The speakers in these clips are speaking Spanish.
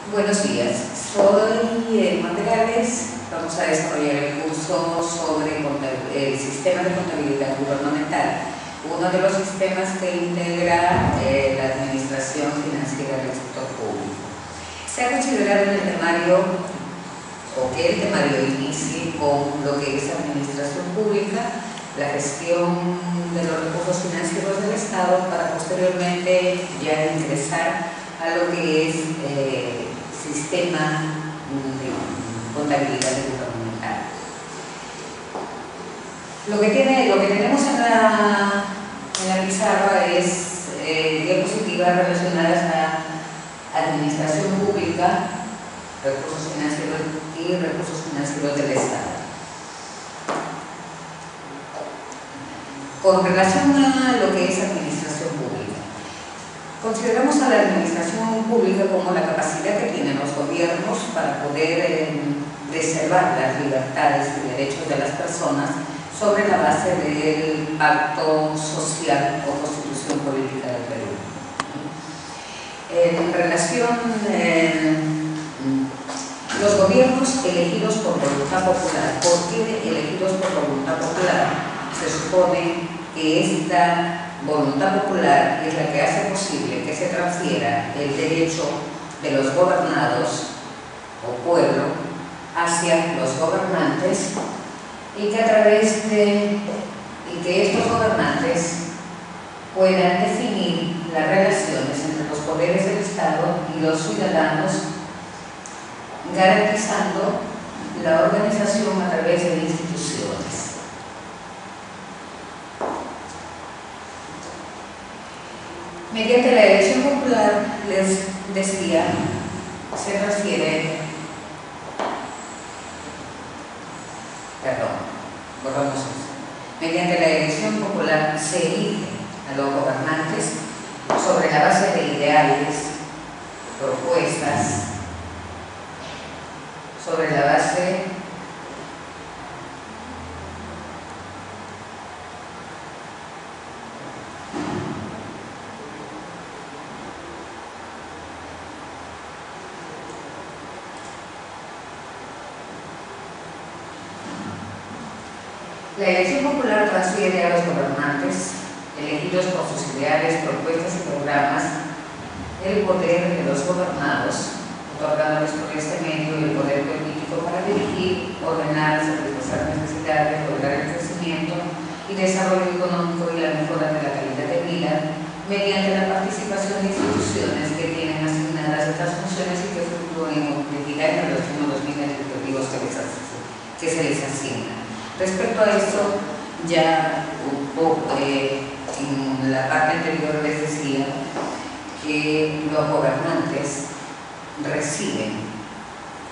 Buenos días, soy Materiales. Vamos a desarrollar el curso sobre el sistema de contabilidad gubernamental, uno de los sistemas que integra la administración financiera del sector público. Se ha considerado en el temario, o que el temario inicie con lo que es administración pública, la gestión de los recursos financieros del Estado, para posteriormente ya ingresar a lo que es sistema de contabilidad gubernamental. Lo que tenemos en la pizarra es diapositivas relacionadas a administración pública, recursos financieros y recursos financieros del Estado. Con relación a lo que es administración pública, consideramos a la administración pública como la capacidad que tienen los gobiernos para poder preservar las libertades y derechos de las personas sobre la base del pacto social o constitución política del Perú. En relación los gobiernos elegidos por voluntad popular. ¿Por qué elegidos por voluntad popular? Se supone que esta voluntad popular es la que hace posible que se transfiera el derecho de los gobernados o pueblo hacia los gobernantes, y que a través de estos gobernantes puedan definir las relaciones entre los poderes del Estado y los ciudadanos, garantizando la organización a través de instituciones. Mediante la elección popular, les decía, se transfiere, volvamos a eso. Mediante la elección popular se elige a los gobernantes sobre la base de ideales, propuestas, sobre la base la elección popular transfiere a los gobernantes, elegidos por sus ideales, propuestas y programas, el poder de los gobernados, otorgándoles por este medio el poder político para dirigir, ordenar, satisfacer necesidades, lograr el crecimiento y desarrollo económico y la mejora de la calidad de vida, mediante la participación de instituciones que tienen asignadas estas funciones y que fluctúan en complejidad en relación a los fines y objetivos que se les asignan. Respecto a esto, ya un poco en la parte anterior les decía que los gobernantes reciben,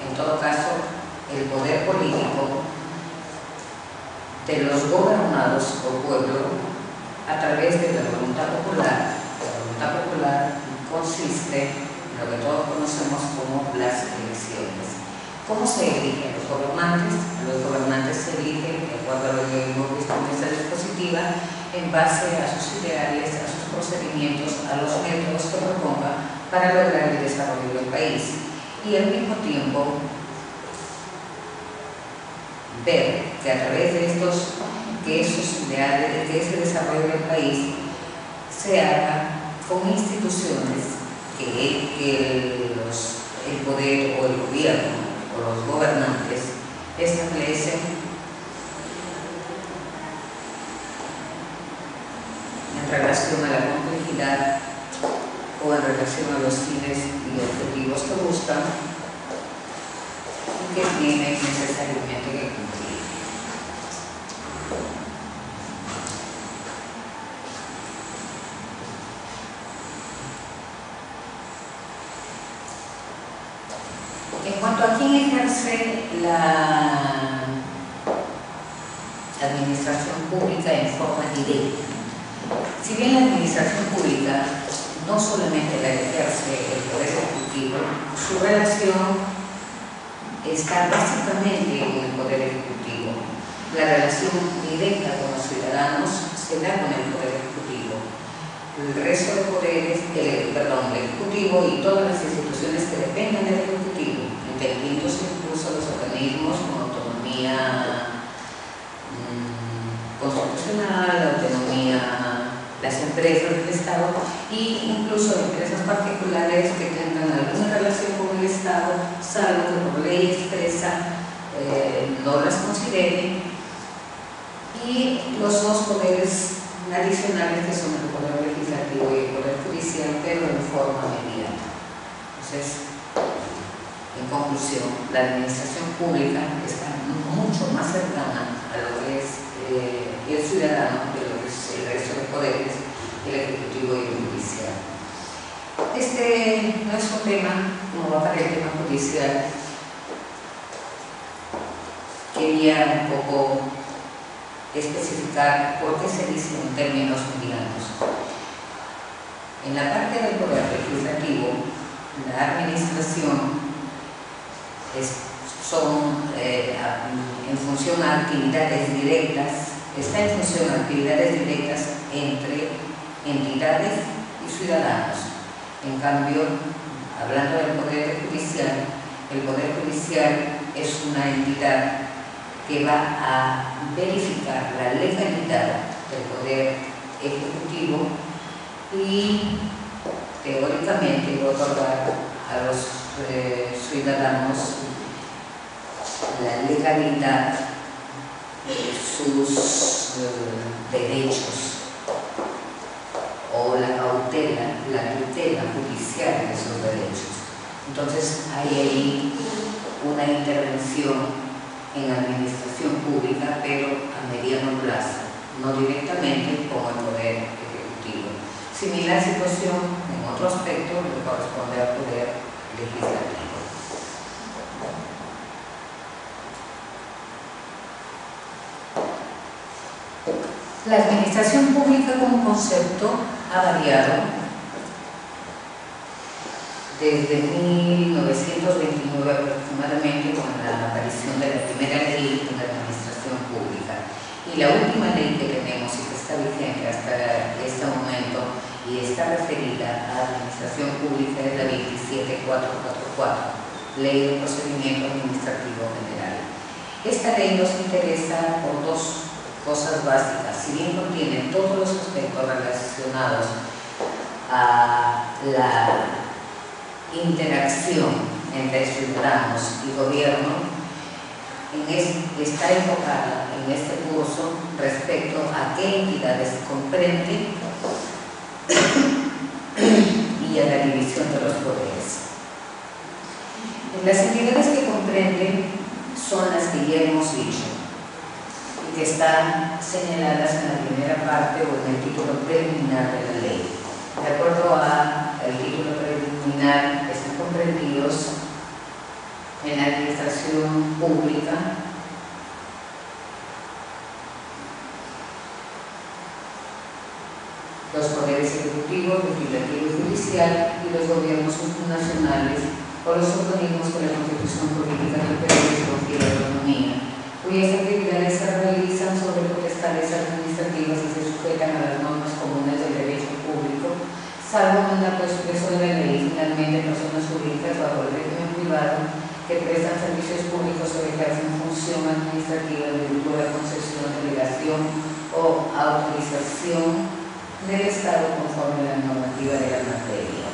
en todo caso, el poder político de los gobernados o pueblo a través de la voluntad popular. La voluntad popular consiste en lo que todos conocemos como las elecciones. ¿Cómo se eligen los gobernantes? Los gobernantes se eligen, de acuerdo a lo que hemos visto en esta diapositiva, en base a sus ideales, a sus procedimientos, a los métodos que proponga para lograr el desarrollo del país. Y al mismo tiempo, ver que a través de esos ideales, de ese desarrollo del país, se haga con instituciones que el poder o el gobierno o los gobernantes establecen en relación a la complejidad o en relación a los fines y objetivos que buscan y que tienen necesariamente que cumplir. En cuanto a quién ejerce la administración pública en forma directa, si bien la administración pública no solamente la ejerce el Poder Ejecutivo, su relación está básicamente con el Poder Ejecutivo. La relación directa con los ciudadanos se da con el Poder Ejecutivo. El resto de poderes, el Ejecutivo y todas las instituciones instituciones que dependen del Ejecutivo, entendiéndose incluso los organismos con autonomía constitucional, autonomía, las empresas del Estado e incluso empresas particulares que tengan alguna relación con el Estado, salvo que por ley expresa no las consideren, y los dos poderes adicionales que son el Poder Legislativo y el Poder Judicial, pero en forma inmediata. Entonces, en conclusión, la administración pública está mucho más cercana a lo que es el ciudadano de lo que es el resto de poderes, el Ejecutivo y el Judicial. Este no es un tema, como va para el tema judicial, quería un poco especificar por qué se dice en términos medianos. En la parte del Poder Legislativo, la administración en función a actividades directas, está en función a actividades directas entre entidades y ciudadanos. En cambio, hablando del Poder Judicial, el Poder Judicial es una entidad que va a verificar la legalidad del Poder Ejecutivo y teóricamente otorgar a los ciudadanos la legalidad de sus derechos o la cautela, la tutela judicial de esos derechos. Entonces hay ahí una intervención en administración pública, pero a mediano plazo, no directamente con el Poder Ejecutivo. Similar situación en otro aspecto que corresponde al Poder Legislativo. La administración pública como concepto ha variado desde 1929 aproximadamente, con la aparición de la primera ley de la administración pública. Y la última ley que tenemos y que está vigente hasta este momento y está referida a administración pública es la 27444, Ley de Procedimiento Administrativo General. Esta ley nos interesa por dos cosas básicas. Si bien contiene todos los aspectos relacionados a la interacción entre ciudadanos y gobierno, está enfocada en este curso respecto a qué entidades comprenden y a la división de los poderes. Las entidades que comprenden son las que ya hemos dicho y que están señaladas en la primera parte o en el título preliminar de la ley. De acuerdo al título preliminar, están comprendidos en la administración pública los poderes ejecutivo, legislativo y judicial y los gobiernos nacionales o los organismos que la Constitución Política del Perú les confiere autonomía, cuyas actividades se realizan sobre potestades administrativas y se sujetan a las normas comunes del derecho público, salvo mandato expreso de la ley. Finalmente, personas jurídicas bajo el régimen privado que prestan servicios públicos o ejercen función administrativa de virtud de concesión, delegación o autorización del Estado conforme a la normativa de la materia.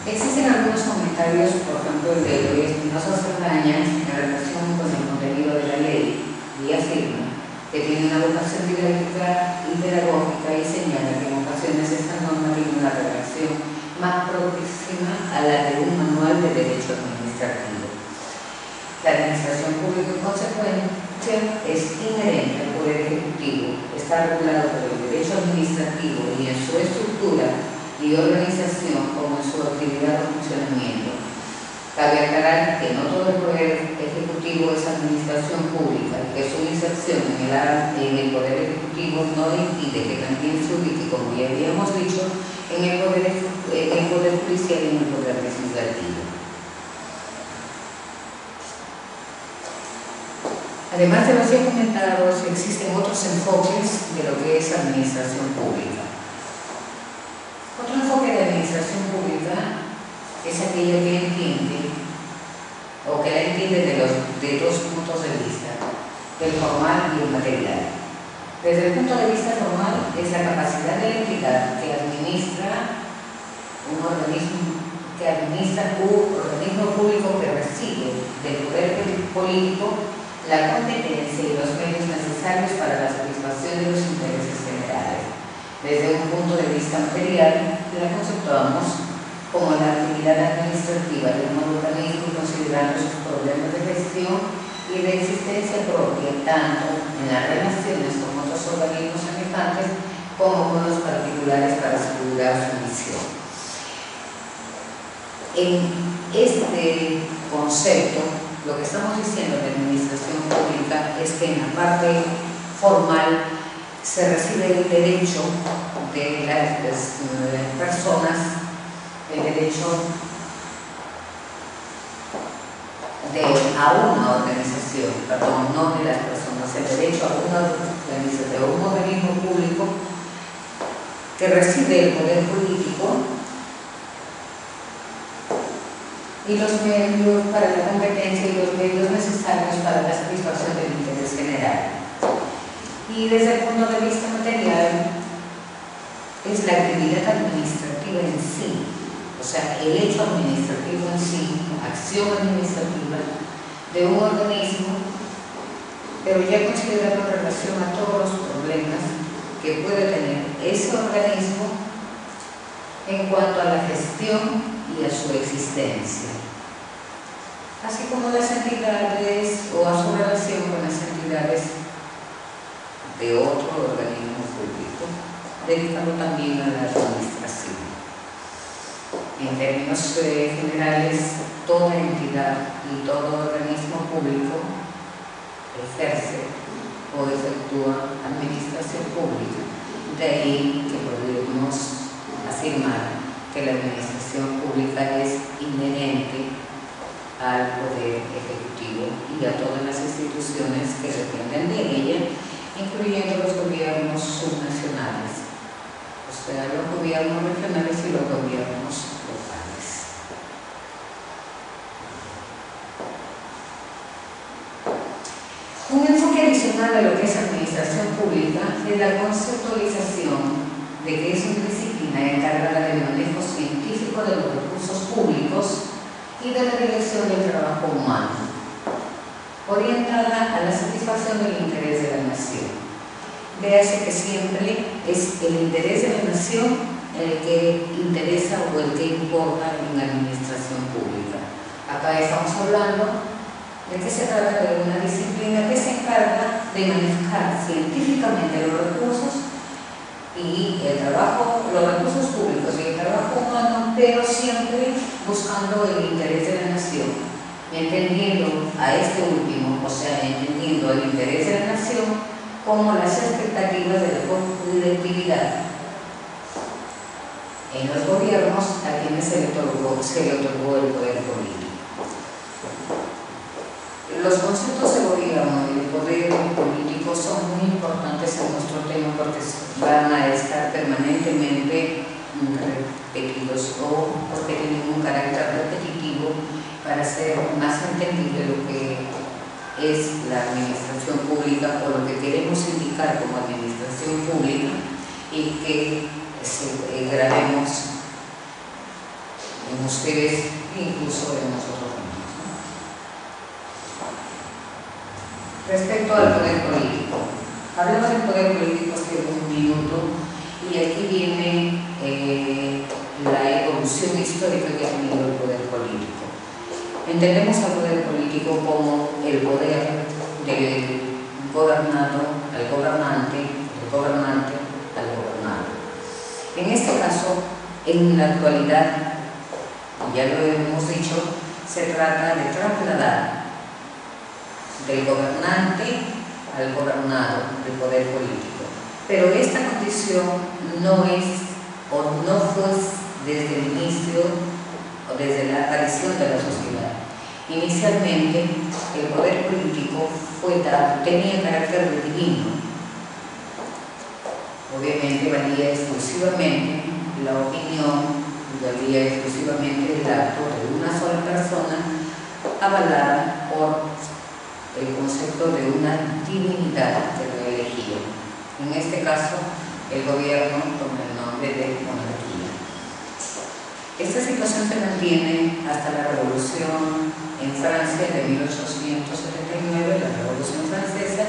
Existen algunos comentarios, por ejemplo, el de Luis Espinosa Saldaña en relación con el contenido de la ley, y afirma que tiene una vocación didáctica y pedagógica y señala que en ocasiones esta norma tiene una redacción más próxima a la de un manual de derecho administrativo. La administración pública en consecuencia es inherente al Poder Ejecutivo, está regulado por el derecho administrativo y en su estructura y organización como en su actividad o funcionamiento. Cabe aclarar que no todo el Poder Ejecutivo es administración pública y que su inserción en el Poder Ejecutivo no impide que también se ubique, como ya habíamos dicho, en el Poder Judicial y en el Poder Legislativo. Además de los ya comentados, existen otros enfoques de lo que es administración pública. Otro enfoque de administración pública es aquello que entiende o que la entiende de dos puntos de vista, el formal y el material. Desde el punto de vista formal es la capacidad de la entidad que administra un organismo público que recibe del poder político la competencia y los medios necesarios para la satisfacción de los intereses generales. Desde un punto de vista material, la conceptuamos como la actividad administrativa de un organismo considerando sus problemas de gestión y de existencia propia, tanto en las relaciones con otros organismos semejantes como con los particulares para asegurar su misión. En este concepto, lo que estamos diciendo de administración pública es que en la parte formal se recibe el derecho de las personas, el derecho a una organización, perdón, no de las personas, el derecho a una organización, a un organismo público que recibe el poder político y los medios para la competencia y los medios necesarios para la satisfacción del interés general. Y desde el punto de vista material, es la actividad administrativa en sí, o sea, el hecho administrativo en sí, acción administrativa de un organismo, pero ya considerado en relación a todos los problemas que puede tener ese organismo en cuanto a la gestión y a su existencia, así como las entidades o a su relación con las entidades de otro organismo público, dedicado también a la administración. En términos generales, toda entidad y todo organismo público ejerce o efectúa administración pública. De ahí que podemos afirmar que la administración pública es inherente al poder ejecutivo y a todas las instituciones que dependen de ella, incluyendo los gobiernos subnacionales, o sea, los gobiernos regionales y los gobiernos locales. Un enfoque adicional a lo que es administración pública es la conceptualización de que es una disciplina encargada del manejo científico de los recursos públicos y de la dirección del trabajo humano, orientada a la satisfacción del interés de la nación. Véase que siempre es el interés de la nación el que interesa o el que importa en la administración pública. Acá estamos hablando de que se trata de una disciplina que se encarga de manejar científicamente los recursos y el trabajo, los recursos públicos y el trabajo humano, pero siempre buscando el interés de la nación, entendiendo a este último, o sea, entendiendo el interés de la nación como las expectativas de la colectividad en los gobiernos a quienes se le otorgó el poder político. Los conceptos de gobierno y de poder político son muy importantes en nuestro tema porque van a estar permanentemente repetidos o porque tienen un carácter repetitivo para hacer más entendible lo que es la administración pública o lo que queremos indicar como administración pública y que grabemos en ustedes incluso en nosotros mismos, ¿no? Respecto al poder político, hablamos del poder político hace un minuto y aquí viene la evolución histórica que ha tenido el poder político. Entendemos al poder político como el poder del gobernado al gobernante, del gobernante al gobernado. En este caso, en la actualidad, ya lo hemos dicho, se trata de trasladar del gobernante al gobernado, del poder político. Pero esta condición no es o no fue desde el inicio o desde la aparición de la sociedad. Inicialmente, el poder político tenía carácter de divino. Obviamente valía exclusivamente la opinión valía exclusivamente el acto de una sola persona avalada por el concepto de una divinidad de lo elegido. En este caso, el gobierno toma el nombre de monarquía. Esta situación se mantiene hasta la Revolución en Francia de 1879, la Revolución Francesa,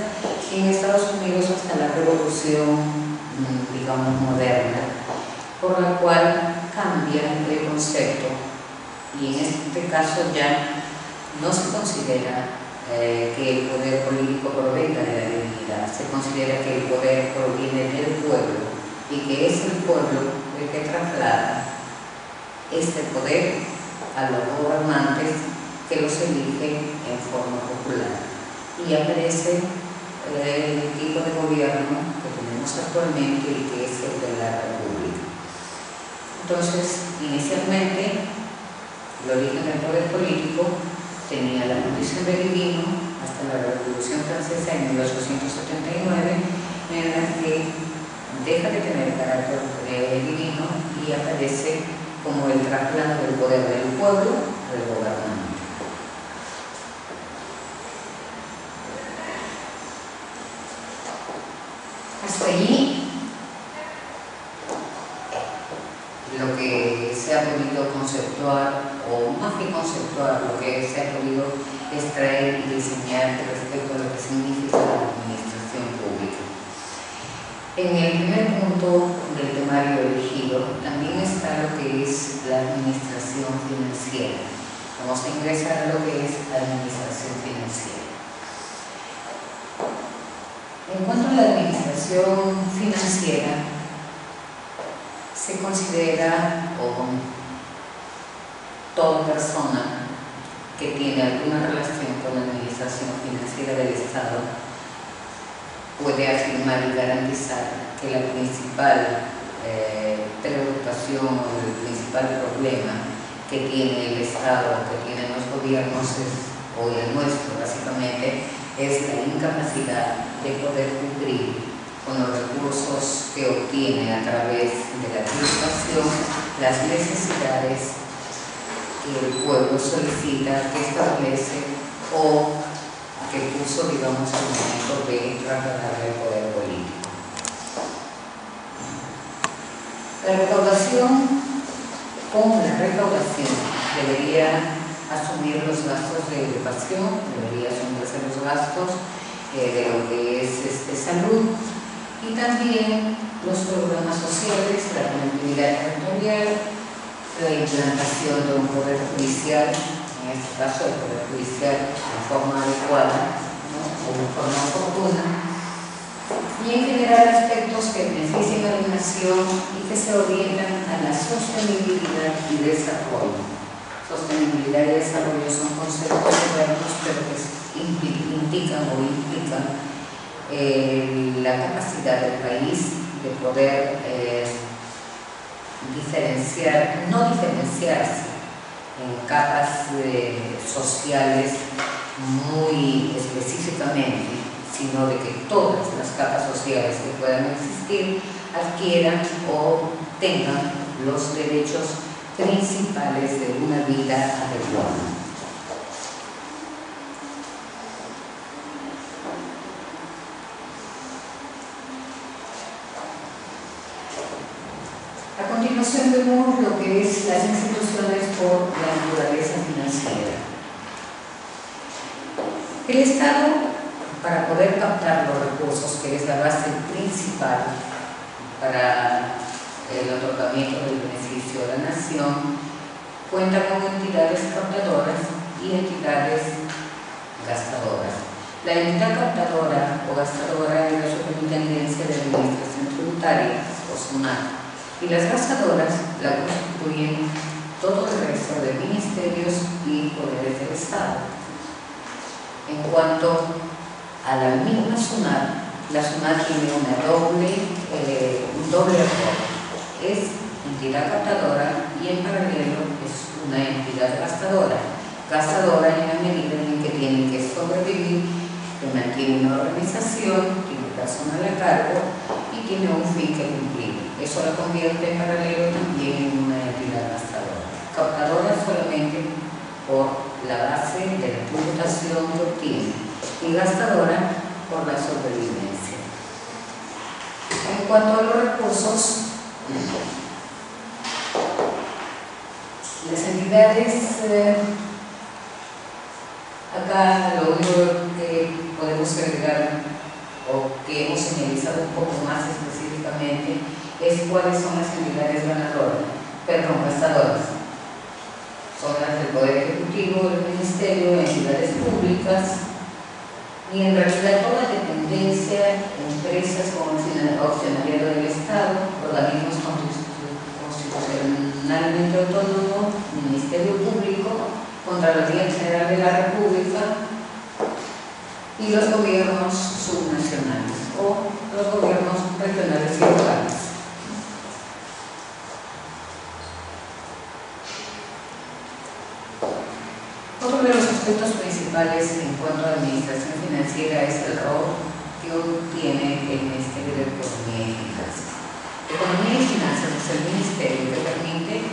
y en Estados Unidos hasta la Revolución, digamos, moderna, por la cual cambia el concepto y en este caso ya no se considera que el poder político provenga de la divinidad, se considera que el poder proviene del pueblo y que es el pueblo el que traslada este poder a los gobernantes que los eligen en forma popular. Y aparece el tipo de gobierno que tenemos actualmente y que es el de la República. Entonces, inicialmente, el origen del poder político tenía la condición de divino hasta la Revolución Francesa en 1879, en la que deja de tener carácter divino y aparece como el traslado del poder del pueblo al gobernante. Hasta allí lo que se ha podido conceptuar, o más que conceptuar, lo que se ha podido extraer y diseñar respecto a lo que significa la administración pública. En el primer punto del temario elegido también está lo que es la administración financiera. Vamos a ingresar a lo que es administración financiera. En cuanto a la administración financiera, se considera como toda persona que tiene alguna relación con la administración financiera del Estado puede afirmar y garantizar que la principal preocupación o el principal problema que tiene el Estado, que tienen los gobiernos, o el nuestro básicamente, es la incapacidad de poder cumplir con los recursos que obtiene a través de la tributación las necesidades que el pueblo solicita, que establece o que puso, digamos, al momento de trasladar el poder político. La recaudación debería asumir los gastos de educación, debería asumirse los gastos de lo que es salud, y también los programas sociales, la conectividad territorial, la implantación de un poder judicial, en este caso el poder judicial de forma adecuada, ¿no?, o de forma oportuna, y en general aspectos que beneficien a la nación y que se orientan a la sostenibilidad y desarrollo. Sostenibilidad y desarrollo son conceptos modernos, pero que implican la capacidad del país de poder no diferenciarse en capas sociales muy específicamente, sino de que todas las capas sociales que puedan existir adquieran o tengan los derechos principales de una vida adecuada. A continuación vemos lo que es las instituciones por la naturaleza financiera. El Estado, para poder captar los recursos, que es la base principal para el otorgamiento del beneficio a la nación, cuenta con entidades captadoras y entidades gastadoras. La entidad captadora o gastadora es la Superintendencia de Administración Tributaria, o SUNAT, y las gastadoras la constituyen todo el resto de ministerios y poderes del Estado. En cuanto a la misma SUNAT, la SUNAT tiene un doble rol. Es entidad captadora y en paralelo es una entidad gastadora. Gastadora en la medida en que tiene que sobrevivir, que mantiene una organización, tiene personal a cargo y tiene un fin que cumplir. Eso la convierte en paralelo también en una entidad gastadora. Captadora solamente por la base de la tributación que obtiene y gastadora por la sobrevivencia. En cuanto a los recursos, las entidades, acá lo único que podemos agregar o que hemos señalizado un poco más específicamente es cuáles son las entidades gastadoras. Son las del Poder Ejecutivo, el Ministerio, entidades públicas y en realidad toda dependencia, empresas como el accionariado del Estado, organismos constitucionalmente autónomos, Ministerio Público, Contraloría General de la República y los gobiernos subnacionales o los gobiernos regionales y locales. Otro de los aspectos principales en cuanto a la administración financiera es el rol que tiene el Ministerio de Economía y Finanzas. Economía y Finanzas es el ministerio que permite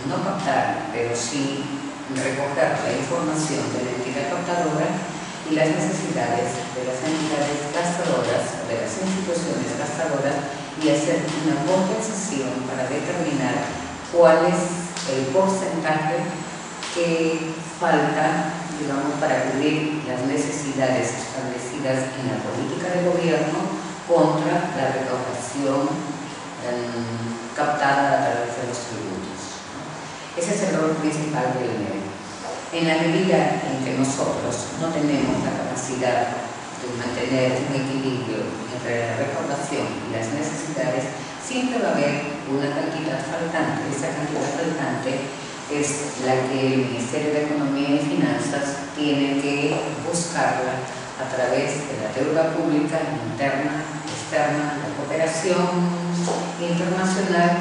no captar, pero sí recoger la información de la entidad captadora y las necesidades de las entidades gastadoras, de las instituciones gastadoras y hacer una compensación para determinar cuál es el porcentaje que falta, digamos, para cubrir las necesidades establecidas en la política de gobierno contra la recaudación captada a través de los tributos. Ese es el rol principal del MED. En la medida en que nosotros no tenemos la capacidad de mantener un equilibrio entre la recaudación y las necesidades, siempre va a haber una cantidad faltante. Esa cantidad faltante es la que el Ministerio de Economía y Finanzas tiene que buscarla a través de la deuda pública interna, externa, la cooperación internacional,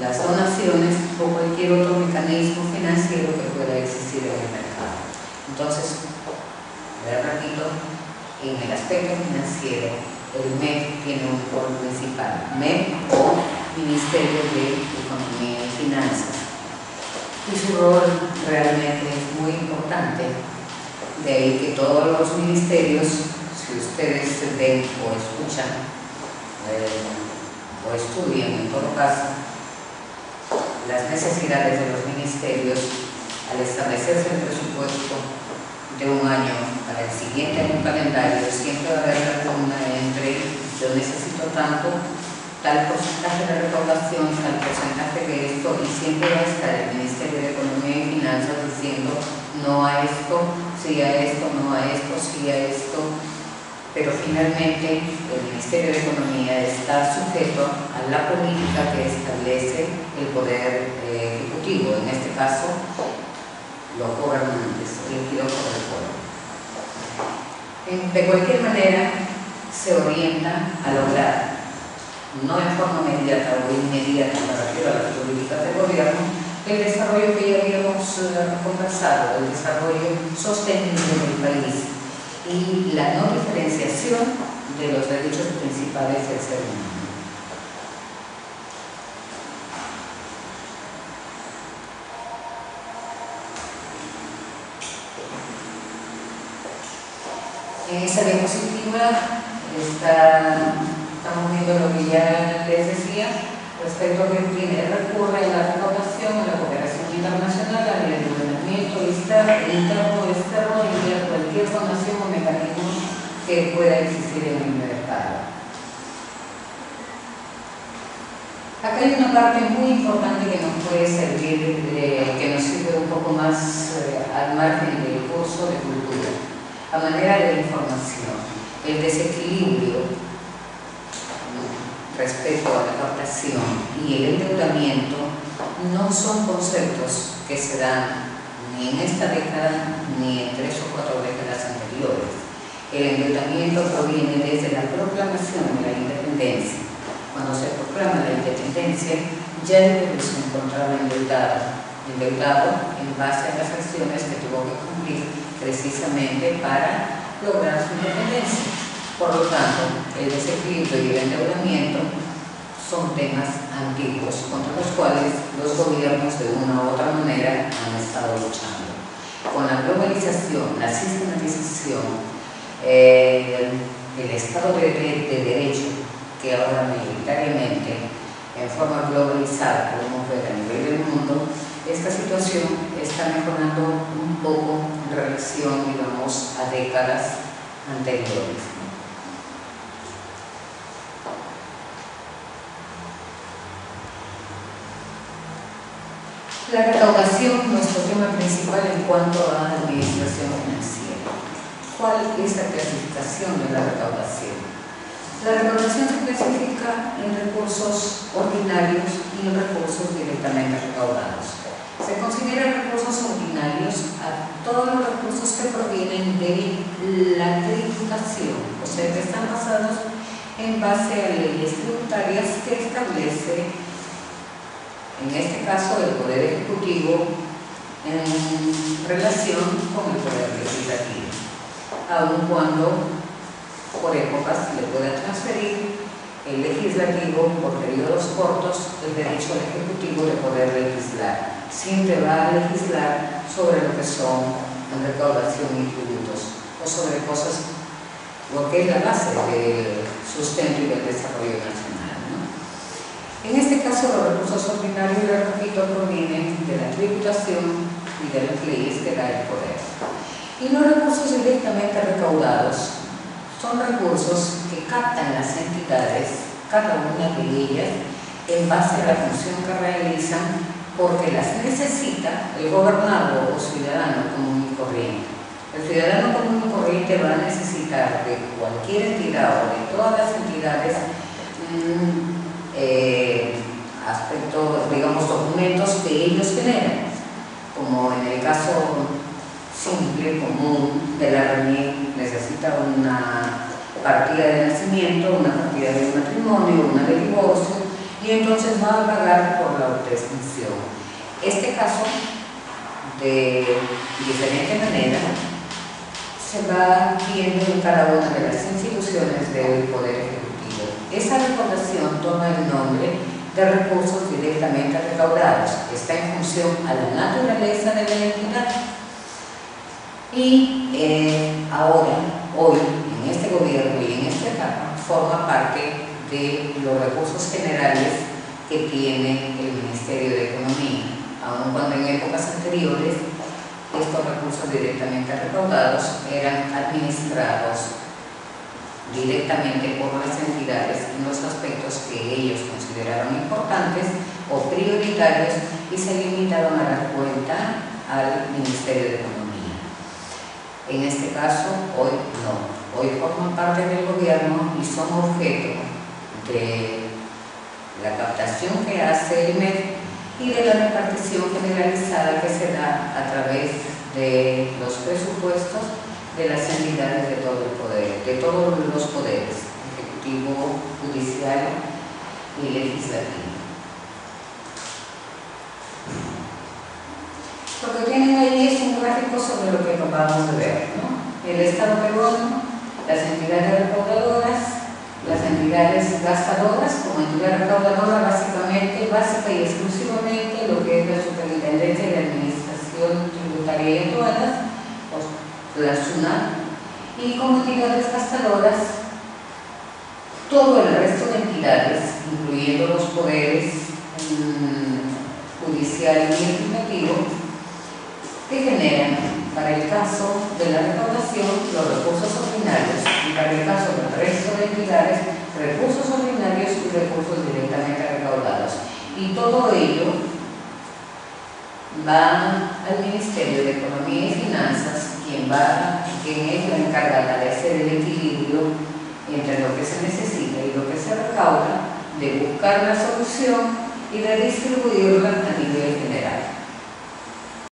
las donaciones o cualquier otro mecanismo financiero que pueda existir en el mercado. Entonces, repito, en el aspecto financiero, el MEF tiene un rol principal, MEF o Ministerio de Economía y Finanzas. Y su rol realmente es muy importante, de ahí que todos los ministerios, si ustedes ven o escuchan o estudian en todo caso las necesidades de los ministerios, al establecerse el presupuesto de un año para el siguiente año calendario, siempre va a haber una entre yo necesito tanto, tal porcentaje de recaudación, tal porcentaje de esto, y siempre va a estar el Ministerio de Economía y Finanzas diciendo no a esto, sí a esto, no a esto, sí a esto, pero finalmente el Ministerio de Economía está sujeto a la política que establece el Poder Ejecutivo, en este caso los gobernantes, elegidos por el pueblo. De cualquier manera, se orienta a lograr, no en forma inmediata o inmediata, me refiero a las políticas de gobierno, el desarrollo que ya habíamos conversado, el desarrollo sostenible del país y la no diferenciación de los derechos principales del ser humano. En esta diapositiva estamos viendo lo que ya les decía respecto a que recurre a la recaudación, a la cooperación internacional, al endeudamiento interno o externo y a cualquier donación o mecanismo que pueda existir en el mercado. Acá hay una parte muy importante que nos puede servir, que nos sirve un poco más al margen del curso de cultura. A manera de información, el desequilibrio respecto a la captación y el endeudamiento no son conceptos que se dan ni en esta década ni en 3 o 4 décadas anteriores. El endeudamiento proviene desde la proclamación de la independencia. Cuando se proclama la independencia, ya el Perú se encontraba endeudado en base a las acciones que tuvo que cumplir precisamente para lograr su independencia. Por lo tanto, el desequilibrio y el endeudamiento son temas antiguos contra los cuales los gobiernos de una u otra manera han estado luchando. Con la globalización, la sistematización, el Estado de Derecho, que ahora mayoritariamente en forma globalizada podemos ver a nivel del mundo, esta situación está mejorando un poco en relación, digamos, a décadas anteriores. La recaudación, nuestro tema principal en cuanto a la administración financiera. ¿Cuál es la clasificación de la recaudación? La recaudación se clasifica en recursos ordinarios y en recursos directamente recaudados. Se consideran recursos ordinarios a todos los recursos que provienen de la tributación, o sea, que están basados en base a leyes tributarias que establece, en este caso, el Poder Ejecutivo en relación con el Poder Legislativo, aun cuando por épocas le pueda transferir el Legislativo por periodos cortos el derecho al Ejecutivo de poder legislar. Siempre va a legislar sobre lo que son recaudación y tributos, o sobre cosas, lo que es la base del sustento y del desarrollo nacional, ¿no? En este caso, los recursos ordinarios, les repito, provienen de la tributación y de las leyes que da el poder. Y los recursos directamente recaudados son recursos que captan las entidades, cada una de ellas, en base a la función que realizan, porque las necesita el gobernado o ciudadano común y corriente. El ciudadano común y corriente va a necesitar de cualquier entidad o de todas las entidades aspectos, digamos, documentos que ellos generan, como en el caso simple, común de la RENIEC, necesita una partida de nacimiento, una partida de matrimonio, una de divorcio, y entonces va a pagar por la autoextinción. Este caso, de diferente manera, se va viendo en cada una de las instituciones del Poder Ejecutivo. Esa recaudación toma el nombre de recursos directamente recaudados, está en función a la naturaleza de la entidad. Y ahora, hoy, en este gobierno y en esta etapa, forma parte de los recursos generales que tiene el Ministerio de Economía, aun cuando en épocas anteriores estos recursos directamente recaudados eran administrados directamente por las entidades en los aspectos que ellos consideraban importantes o prioritarios y se limitaban a dar cuenta al Ministerio de Economía. En este caso, hoy no. Hoy forman parte del gobierno y son objeto de la captación que hace el MEF y de la repartición generalizada que se da a través de los presupuestos de las entidades de todo el poder, de todos los poderes, ejecutivo, judicial y legislativo. Lo que tienen ahí es un gráfico sobre lo que acabamos de ver, ¿no? El Estado peruano, las entidades recaudadoras, las entidades gastadoras. Como entidad recaudadora, básica y exclusivamente lo que es la Superintendencia de Administración Tributaria y Aduanas, la SUNAT, y como entidades gastadoras, todo el resto de entidades, incluyendo los poderes judicial y legislativo, que generan, para el caso de la recaudación, los recursos ordinarios, y para el caso del resto de entidades, recursos ordinarios y recursos directamente recaudados. Y todo ello va al Ministerio de Economía y Finanzas, quien es la encargada de hacer el equilibrio entre lo que se necesita y lo que se recauda, de buscar la solución y de distribuirla a nivel general.